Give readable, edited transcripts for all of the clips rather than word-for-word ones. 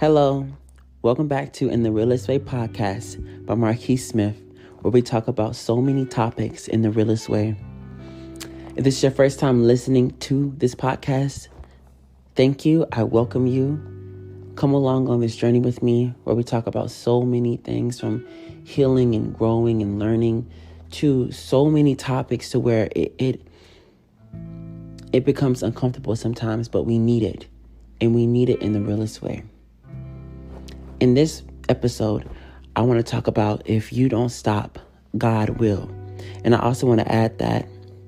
Hello, welcome back to NTheRealestWay Podcast by Marqes Smith, where we talk about so many topics in the realest way. If this is your first time listening to this podcast, thank you. I welcome you. Come along on this journey with me where we talk about so many things from healing and growing and learning to so many topics to where it becomes uncomfortable sometimes, but we need it. And we need it in the realest way. In this episode, I want to talk about if you don't stop, God will. And I also want to add that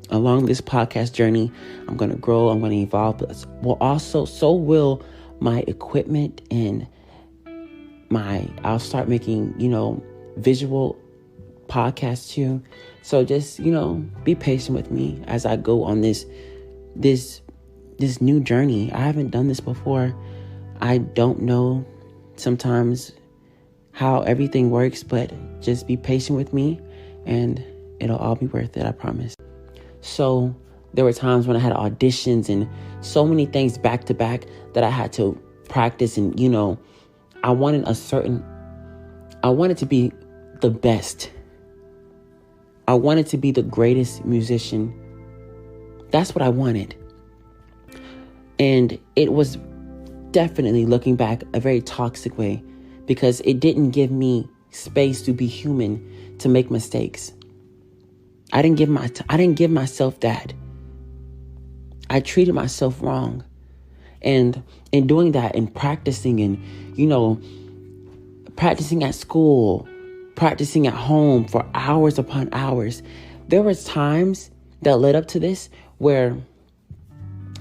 along this podcast journey, I'm going to grow, I'm going to evolve, but so will my equipment and I'll start making, visual podcasts too. So just, be patient with me as I go on this new journey. I haven't done this before. I don't know sometimes how everything works, but just be patient with me and it'll all be worth it, I promise. So there were times when I had auditions and so many things back to back that I had to practice. And, I wanted to be the best. I wanted to be the greatest musician. That's what I wanted. And it was definitely, looking back, a very toxic way because it didn't give me space to be human, to make mistakes. I didn't give myself that. I treated myself wrong. And in doing that and practicing and, practicing at school, practicing at home for hours upon hours, there was times that led up to this where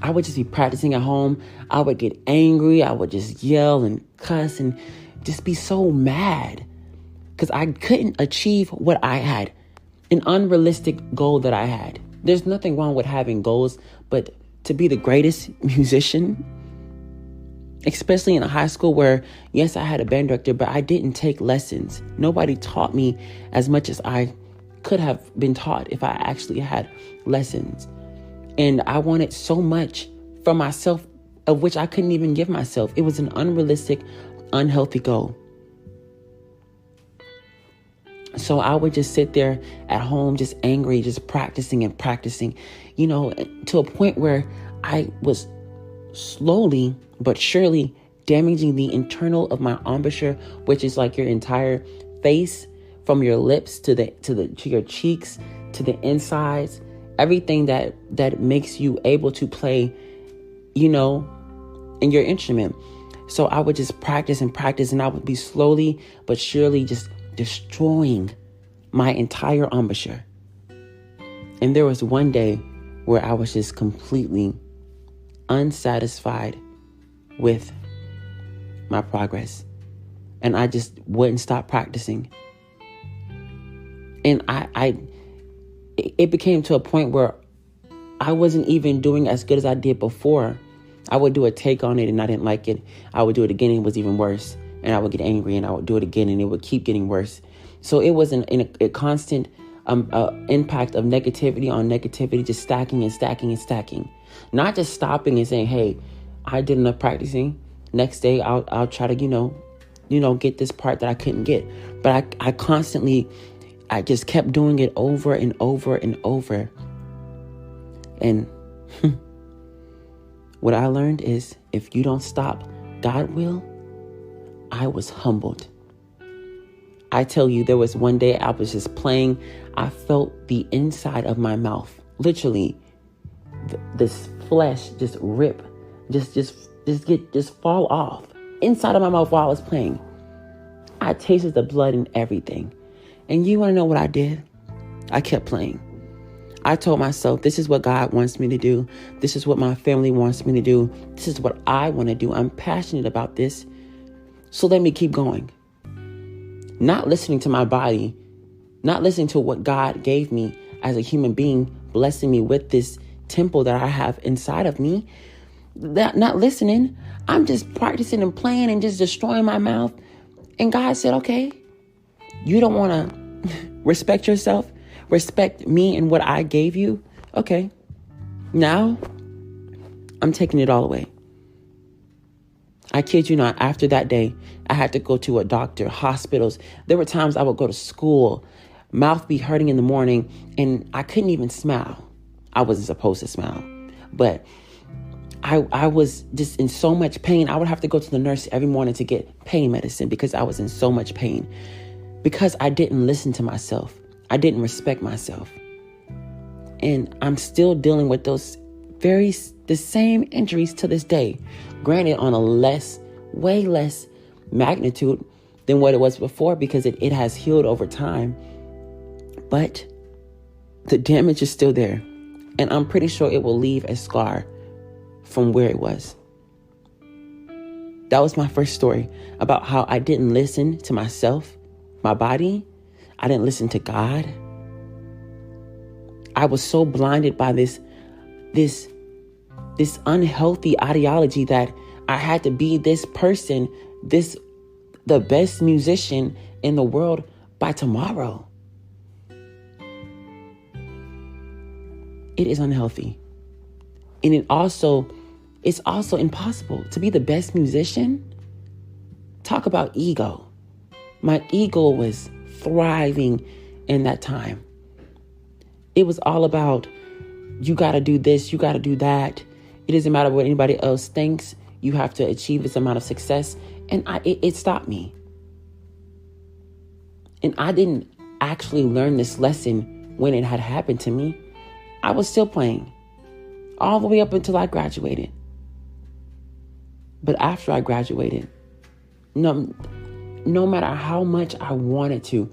I would just be practicing at home. I would get angry. I would just yell and cuss and just be so mad because I couldn't achieve what I had, an unrealistic goal that I had. There's nothing wrong with having goals, but to be the greatest musician, especially in a high school where, yes, I had a band director, but I didn't take lessons. Nobody taught me as much as I could have been taught if I actually had lessons. And I wanted so much from myself, of which I couldn't even give myself. It was an unrealistic, unhealthy goal. So I would just sit there at home, just angry, just practicing, to a point where I was slowly but surely damaging the internal of my embouchure, which is like your entire face, from your lips to your cheeks, to the insides. Everything that makes you able to play, in your instrument. So I would just practice, and I would be slowly but surely just destroying my entire embouchure. And there was one day where I was just completely unsatisfied with my progress. And I just wouldn't stop practicing. And it became to a point where I wasn't even doing as good as I did before. I would do a take on it and I didn't like it. I would do it again and it was even worse. And I would get angry and I would do it again and it would keep getting worse. So it was a constant impact of negativity on negativity, just stacking and stacking and stacking. Not just stopping and saying, hey, I did enough practicing. Next day I'll try to, get this part that I couldn't get. But I just kept doing it over and over and over. And what I learned is if you don't stop, God will. I was humbled. I tell you, there was one day I was just playing. I felt the inside of my mouth, literally, this flesh just rip, just fall off inside of my mouth while I was playing. I tasted the blood and everything. And you want to know what I did? I kept playing. I told myself, this is what God wants me to do. This is what my family wants me to do. This is what I want to do. I'm passionate about this. So let me keep going. Not listening to my body, not listening to what God gave me as a human being, blessing me with this temple that I have inside of me. Not listening. I'm just practicing and playing and just destroying my mouth. And God said, okay, you don't want to respect yourself, respect me and what I gave you. Okay, now I'm taking it all away. I kid you not, after that day, I had to go to a doctor, hospitals. There were times I would go to school, mouth be hurting in the morning, and I couldn't even smile. I wasn't supposed to smile, but I was just in so much pain. I would have to go to the nurse every morning to get pain medicine because I was in so much pain. Because I didn't listen to myself. I didn't respect myself. And I'm still dealing with the same injuries to this day. Granted, on a way less magnitude than what it was before because it has healed over time. But the damage is still there. And I'm pretty sure it will leave a scar from where it was. That was my first story about how I didn't listen to myself, my body. I didn't listen to God. I was so blinded by this unhealthy ideology that I had to be this person, the best musician in the world by tomorrow. It is unhealthy. And it's also impossible to be the best musician. Talk about ego. My ego was thriving in that time. It was all about, you got to do this, you got to do that. It doesn't matter what anybody else thinks. You have to achieve this amount of success. And it stopped me. And I didn't actually learn this lesson when it had happened to me. I was still playing all the way up until I graduated. But after I graduated, no matter how much I wanted to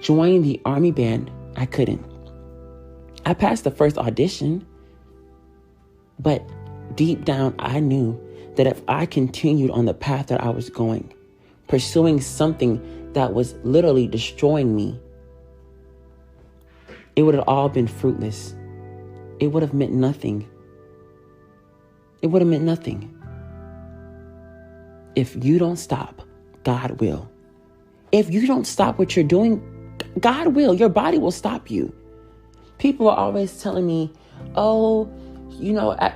join the Army band, I couldn't. I passed the first audition, but deep down, I knew that if I continued on the path that I was going, pursuing something that was literally destroying me, it would have all been fruitless. It would have meant nothing. It would have meant nothing. If you don't stop, God will. If you don't stop what you're doing, God will. Your body will stop you. People are always telling me,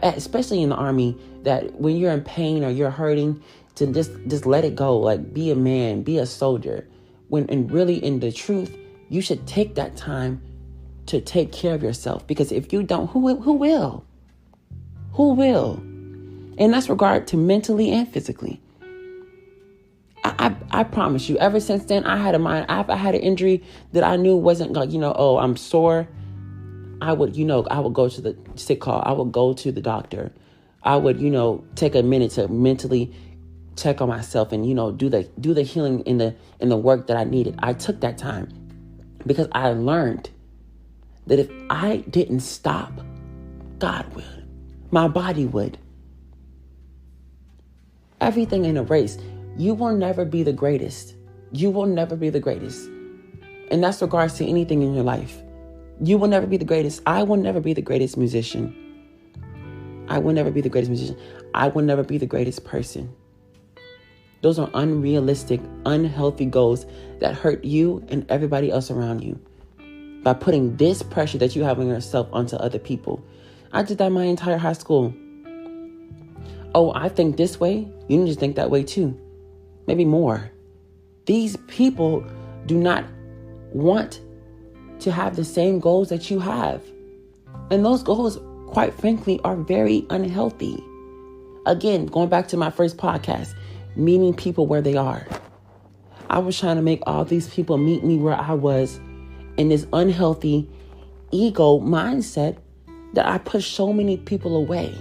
especially in the Army, that when you're in pain or you're hurting, to just let it go. Like, be a man, be a soldier. And really, in the truth, you should take that time to take care of yourself. Because if you don't, who will? Who will? And that's regard to mentally and physically. I promise you, ever since then, I had an injury that I knew wasn't like, I'm sore. I would go to the sick call. I would go to the doctor. I would, take a minute to mentally check on myself and, do the healing in the work that I needed. I took that time because I learned that if I didn't stop, God would. My body would. Everything in a race. You will never be the greatest. You will never be the greatest. And that's regards to anything in your life. You will never be the greatest. I will never be the greatest musician. I will never be the greatest musician. I will never be the greatest person. Those are unrealistic, unhealthy goals that hurt you and everybody else around you by putting this pressure that you have on yourself onto other people. I did that my entire high school. Oh, I think this way. You need to think that way too. Maybe more. These people do not want to have the same goals that you have. And those goals, quite frankly, are very unhealthy. Again, going back to my first podcast, meeting people where they are. I was trying to make all these people meet me where I was in this unhealthy ego mindset that I pushed so many people away.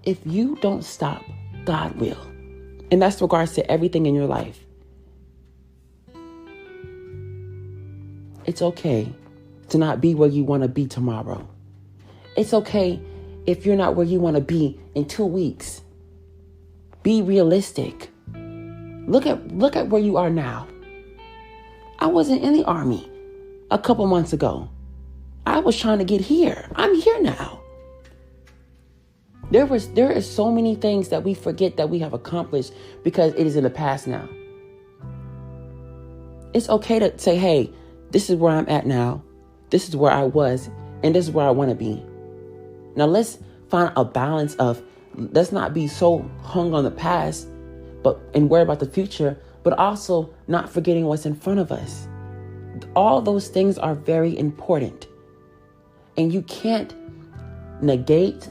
If you don't stop, God will. And that's regards to everything in your life. It's okay to not be where you want to be tomorrow. It's okay if you're not where you want to be in 2 weeks. Be realistic. Look at where you are now. I wasn't in the Army a couple months ago. I was trying to get here. I'm here now. There are so many things that we forget that we have accomplished because it is in the past now. It's okay to say, hey, this is where I'm at now. This is where I was, and this is where I want to be. Now let's find a balance of, let's not be so hung on the past and worry about the future, but also not forgetting what's in front of us. All those things are very important. And you can't neglect,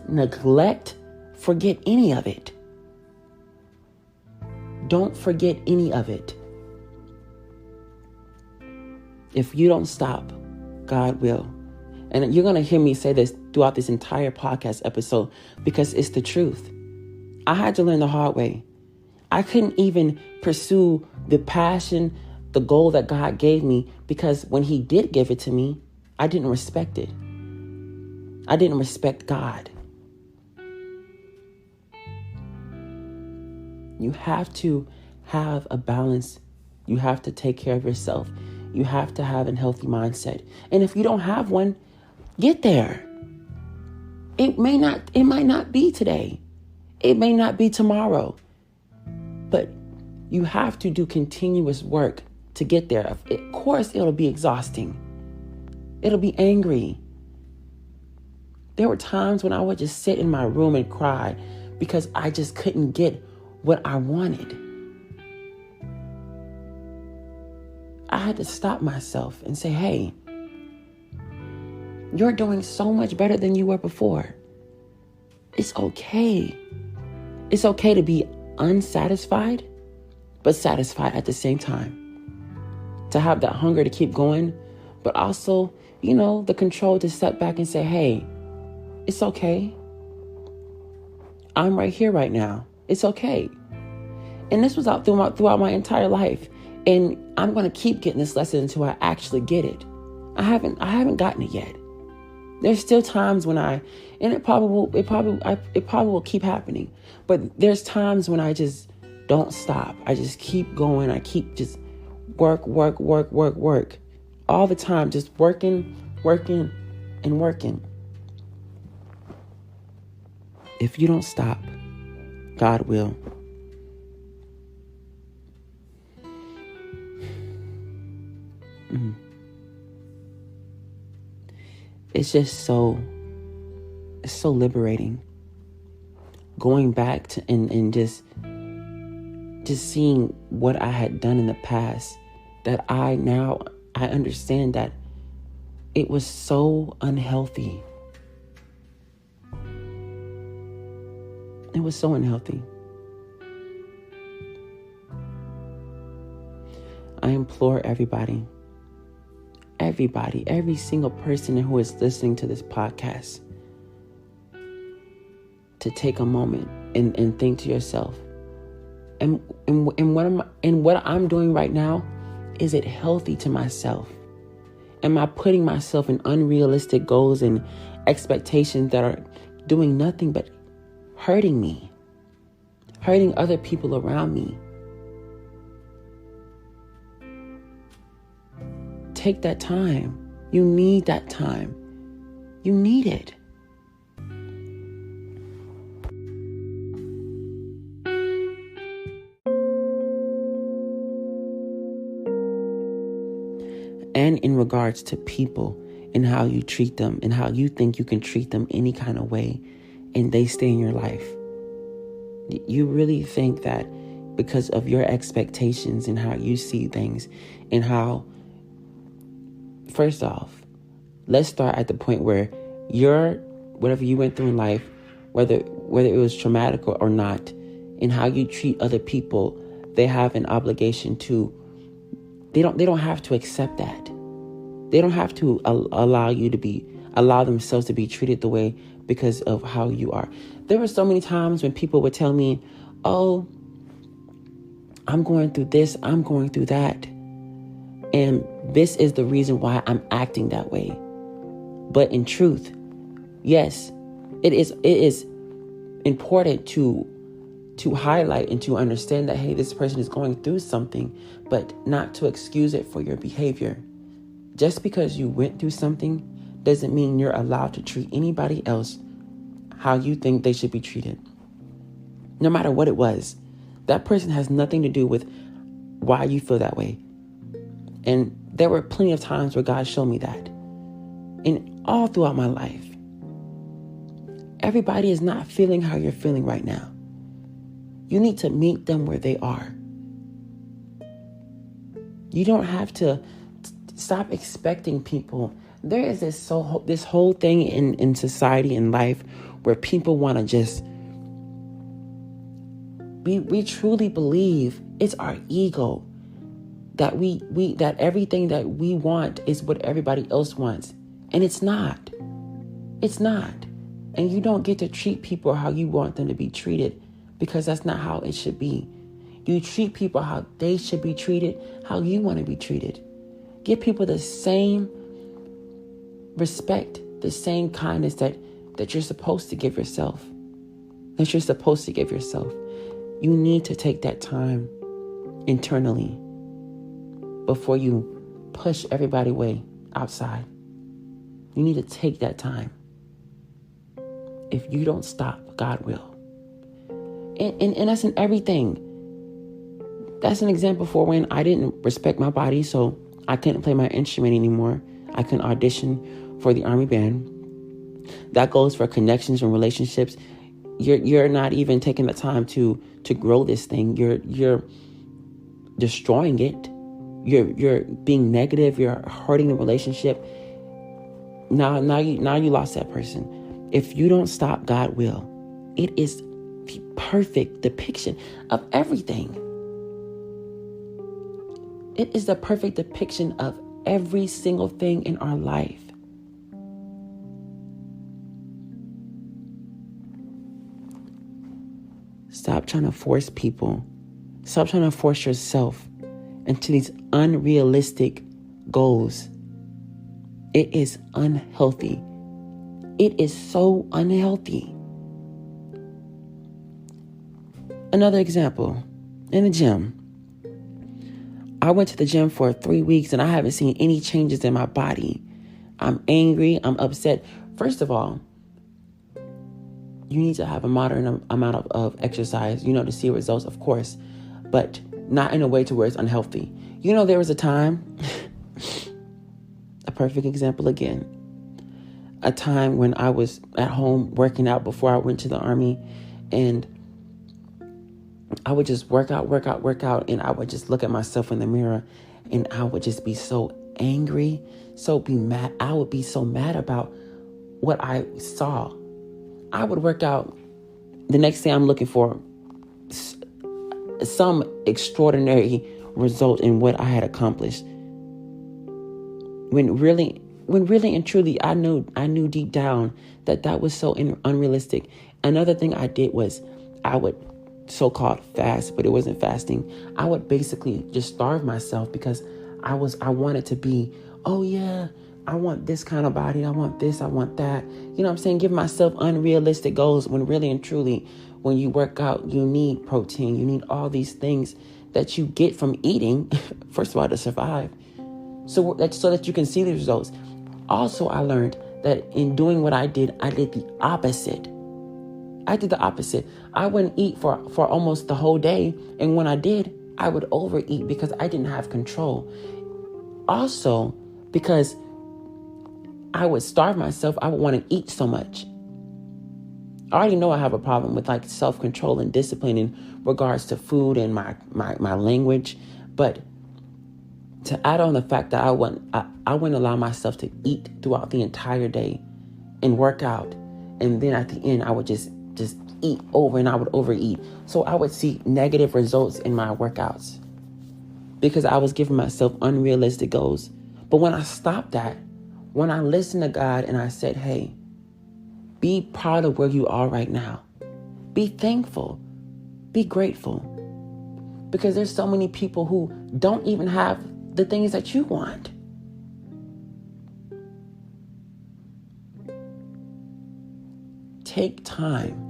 forget any of it. Don't forget any of it. If you don't stop, God will. And you're going to hear me say this throughout this entire podcast episode because it's the truth. I had to learn the hard way. I couldn't even pursue the passion, the goal that God gave me, because when He did give it to me, I didn't respect it. I didn't respect God. You have to have a balance. You have to take care of yourself. You have to have a healthy mindset. And if you don't have one, get there. It might not be today. It may not be tomorrow. But you have to do continuous work to get there. Of course, it'll be exhausting. It'll be angry. There were times when I would just sit in my room and cry because I just couldn't get what I wanted. I had to stop myself and say, hey, you're doing so much better than you were before. It's okay. It's okay to be unsatisfied, but satisfied at the same time. To have that hunger to keep going, but also, the control to step back and say, hey, it's okay. I'm right here right now. It's okay. And this was out throughout my entire life. And I'm going to keep getting this lesson until I actually get it. I haven't gotten it yet. There's still times when it probably will keep happening. But there's times when I just don't stop. I just keep going. I keep just work. All the time, just working, and working. If you don't stop, God will. It's just so liberating. Going back to and just seeing what I had done in the past, that I understand that it was so unhealthy. It was so unhealthy. I implore everybody, every single person who is listening to this podcast, to take a moment and think to yourself, and what I'm doing right now, is it healthy to myself? Am I putting myself in unrealistic goals and expectations that are doing nothing but hurting me, hurting other people around me? Take that time. You need that time. You need it. And in regards to people and how you treat them and how you think you can treat them any kind of way and they stay in your life. You really think that because of your expectations and how you see things and how, first off, let's start at the point where whatever you went through in life, whether it was traumatic or not, and how you treat other people, they have an obligation to. They don't have to accept that. They don't have to allow themselves to be treated the way because of how you are. There were so many times when people would tell me, "Oh, I'm going through this, I'm going through that. And this is the reason why I'm acting that way." But in truth, yes, it is important to highlight and to understand that, hey, this person is going through something, but not to excuse it for your behavior. Just because you went through something doesn't mean you're allowed to treat anybody else how you think they should be treated. No matter what it was, that person has nothing to do with why you feel that way. And there were plenty of times where God showed me that. And all throughout my life, Everybody is not feeling how you're feeling right now. You need to meet them where they are. You don't have to stop expecting people. There is this whole thing in society and life where people want to just... We truly believe it's our ego that that everything that we want is what everybody else wants. And it's not. It's not. And you don't get to treat people how you want them to be treated, because that's not how it should be. You treat people how they should be treated, how you want to be treated. Give people the same respect, the same kindness that you're supposed to give yourself. That you're supposed to give yourself. You need to take that time internally before you push everybody away outside. You need to take that time. If you don't stop, God will. And that's in everything. That's an example for when I didn't respect my body, so I couldn't play my instrument anymore. I couldn't audition for the Army Band. That goes for connections and relationships. You're not even taking the time to grow this thing. You're destroying it. You're being negative. You're hurting the relationship. Now you lost that person. If you don't stop, God will. It is the perfect depiction of everything. It is the perfect depiction of every single thing in our life. Stop trying to force people. Stop trying to force yourself into these unrealistic goals. It is unhealthy. It is so unhealthy. Another example, in the gym. I went to the gym for 3 weeks and I haven't seen any changes in my body. I'm angry. I'm upset. First of all, you need to have a moderate amount of exercise, to see results, of course, but not in a way to where it's unhealthy. There was a time, a perfect example again, a time when I was at home working out before I went to the Army, and I would just work out, and I would just look at myself in the mirror, and I would just be so angry, mad. I would be so mad about what I saw. I would work out. The next day I'm looking for some extraordinary result in what I had accomplished. When really and truly, I knew deep down that was so unrealistic. Another thing I did was I would so-called fast, but it wasn't fasting. I would basically just starve myself because I wanted to be, oh yeah, I want this kind of body. I want this. I want that. You know what I'm saying? Give myself unrealistic goals when really and truly, when you work out, you need protein. You need all these things that you get from eating, first of all, to survive. So that you can see the results. Also, I learned that in doing what I did the opposite. I did the opposite. I wouldn't eat for almost the whole day. And when I did, I would overeat because I didn't have control. Also, because I would starve myself, I would want to eat so much. I already know I have a problem with self-control and discipline in regards to food and my language. But to add on the fact that I wouldn't allow myself to eat throughout the entire day and work out. And then at the end, I would just eat over, and I would overeat. So I would see negative results in my workouts because I was giving myself unrealistic goals. But when I stopped that, when I listened to God and I said, hey, be proud of where you are right now. Be thankful. Be grateful. Because there's so many people who don't even have the things that you want. Take time.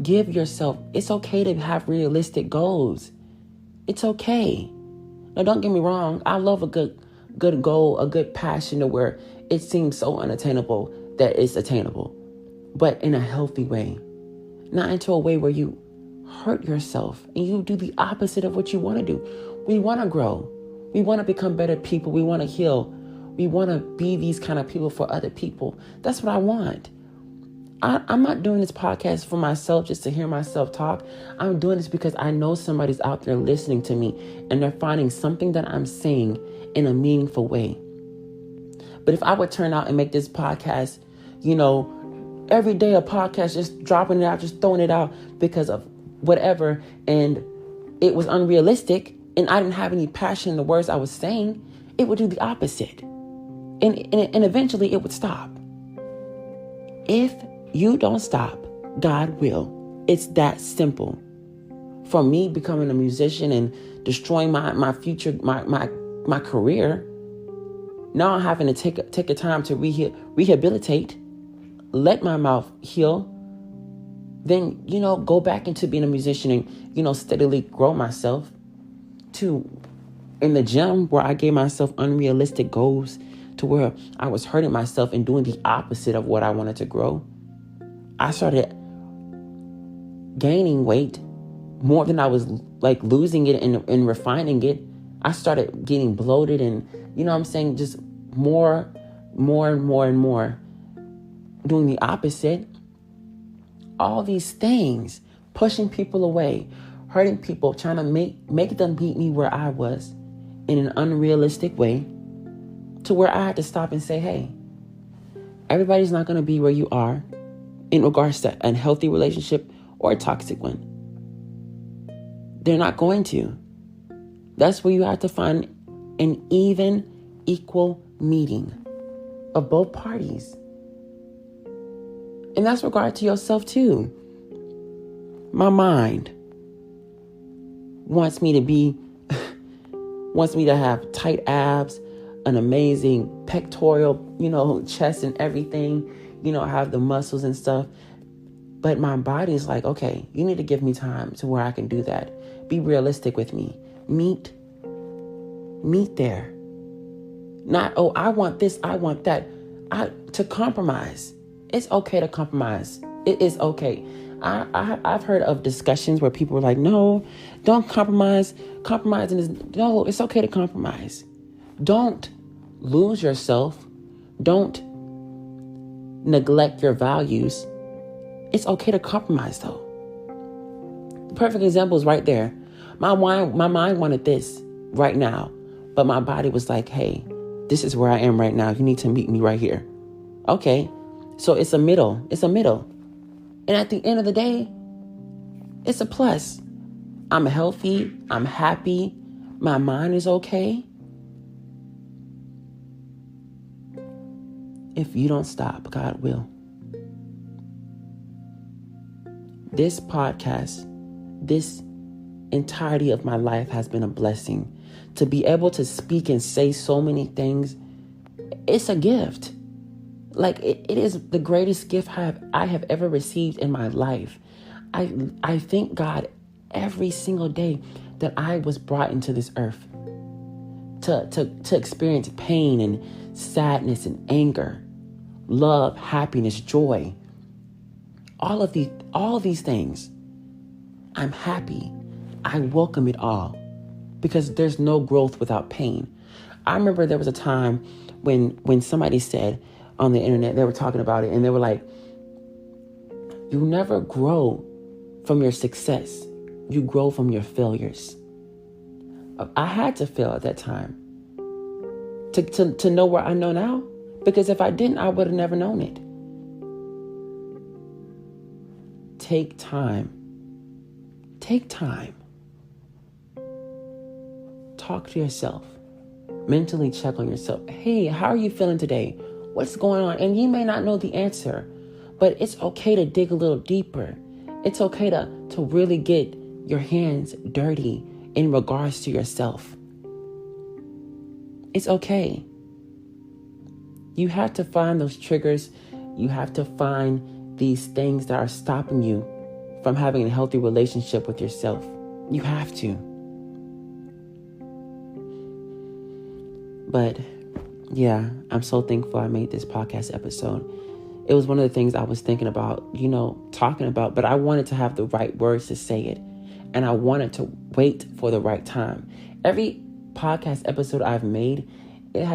Give yourself, it's okay to have realistic goals. It's okay. Now, don't get me wrong. I love a good goal, a good passion to where it seems so unattainable that it's attainable, but in a healthy way, not into a way where you hurt yourself and you do the opposite of what you want to do. We want to grow. We want to become better people. We want to heal. We want to be these kind of people for other people. That's what I want. I'm not doing this podcast for myself just to hear myself talk. I'm doing this because I know somebody's out there listening to me and they're finding something that I'm saying in a meaningful way. But if I would turn out and make this podcast, every day a podcast, just dropping it out, just throwing it out because of whatever, and it was unrealistic and I didn't have any passion in the words I was saying, it would do the opposite. And eventually it would stop. If you don't stop, God will. It's that simple. For me becoming a musician and destroying my future, my career, now I'm having to take a time to rehabilitate, let my mouth heal, then, go back into being a musician and, steadily grow myself to in the gym where I gave myself unrealistic goals to where I was hurting myself and doing the opposite of what I wanted to grow. I started gaining weight more than I was like losing it and refining it. I started getting bloated and, just more and more, doing the opposite. All these things, pushing people away, hurting people, trying to make them meet me where I was in an unrealistic way, to where I had to stop and say, hey, everybody's not going to be where you are in regards to a healthy relationship or a toxic one. They're not going to. That's where you have to find an even, equal meeting of both parties. And that's regard to yourself too. My mind wants me to have tight abs, an amazing pectoral, chest and everything, have the muscles and stuff. But my body's like, okay, you need to give me time to where I can do that. Be realistic with me. Meet there. Not, oh, I want this, I want that. To compromise. It's okay to compromise. It is okay. I've heard of discussions where people were like, no, don't compromise. Compromising is, no, it's okay to compromise. Don't lose yourself. Don't neglect your values. It's okay to compromise though. The perfect example is right there. My mind wanted this right now, but my body was like, hey, this is where I am right now. You need to meet me right here. Okay. So it's a middle. And at the end of the day, it's a plus. I'm healthy. I'm happy. My mind is okay. If you don't stop, God will. This podcast, this entirety of my life has been a blessing. To be able to speak and say so many things, it's a gift. Like it is the greatest gift I have ever received in my life. I thank God every single day that I was brought into this earth to experience pain and sadness and anger, love, happiness, joy. All of these things. I'm happy. I welcome it all because there's no growth without pain. I remember there was a time when somebody said on the internet, they were talking about it and they were like, you never grow from your success. You grow from your failures. I had to fail at that time to know where I know now, because if I didn't, I would have never known it. Take time. Take time. Talk to yourself. Mentally check on yourself. Hey, how are you feeling today? What's going on? And you may not know the answer, but it's okay to dig a little deeper. It's okay to really get your hands dirty in regards to yourself. It's okay. You have to find those triggers. You have to find these things that are stopping you from having a healthy relationship with yourself. You have to. But yeah, I'm so thankful I made this podcast episode. It was one of the things I was thinking about, talking about, but I wanted to have the right words to say it. And I wanted to wait for the right time. Every podcast episode I've made, it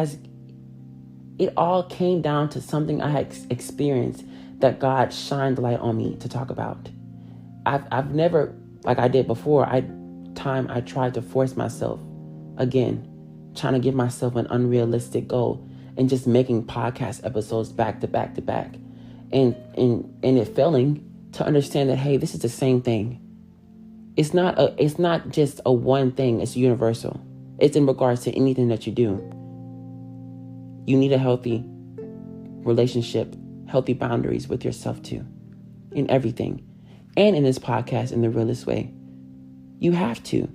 all came down to something I had experienced that God shined the light on me to talk about. I've never, like I did before, I tried to force myself, again, trying to give myself an unrealistic goal and just making podcast episodes back to back to back. And it failing to understand that, hey, this is the same thing. It's not just a one thing, it's universal. It's in regards to anything that you do. You need a healthy relationship, healthy boundaries with yourself too, in everything. And in this podcast, in the realest way. You have to.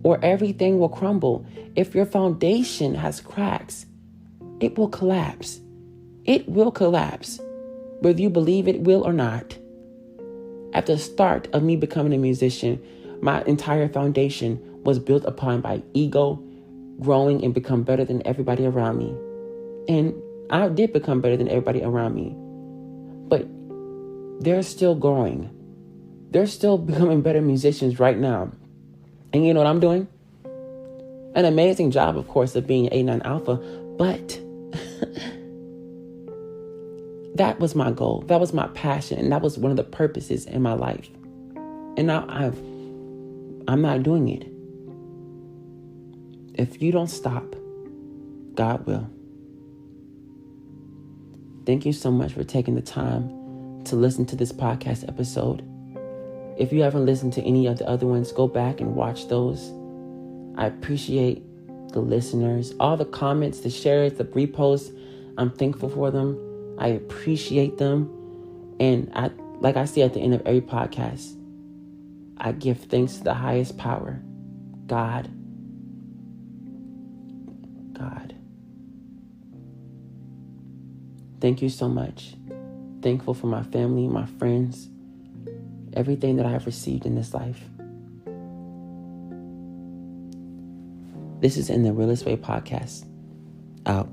Or everything will crumble. If your foundation has cracks, it will collapse. It will collapse, whether you believe it will or not. At the start of me becoming a musician, my entire foundation was built upon by ego, growing and become better than everybody around me. And I did become better than everybody around me. But they're still growing. They're still becoming better musicians right now. And you know what I'm doing? An amazing job, of course, of being A9 Alpha, but that was my goal. That was my passion. And that was one of the purposes in my life. And now I'm not doing it. If you don't stop, God will. Thank you so much for taking the time to listen to this podcast episode. If you haven't listened to any of the other ones, go back and watch those. I appreciate the listeners, all the comments, the shares, the reposts. I'm thankful for them. I appreciate them. And like I say at the end of every podcast, I give thanks to the highest power, God. Thank you so much. Thankful for my family, my friends, everything that I have received in this life. This is In The Realest Way Podcast. Out.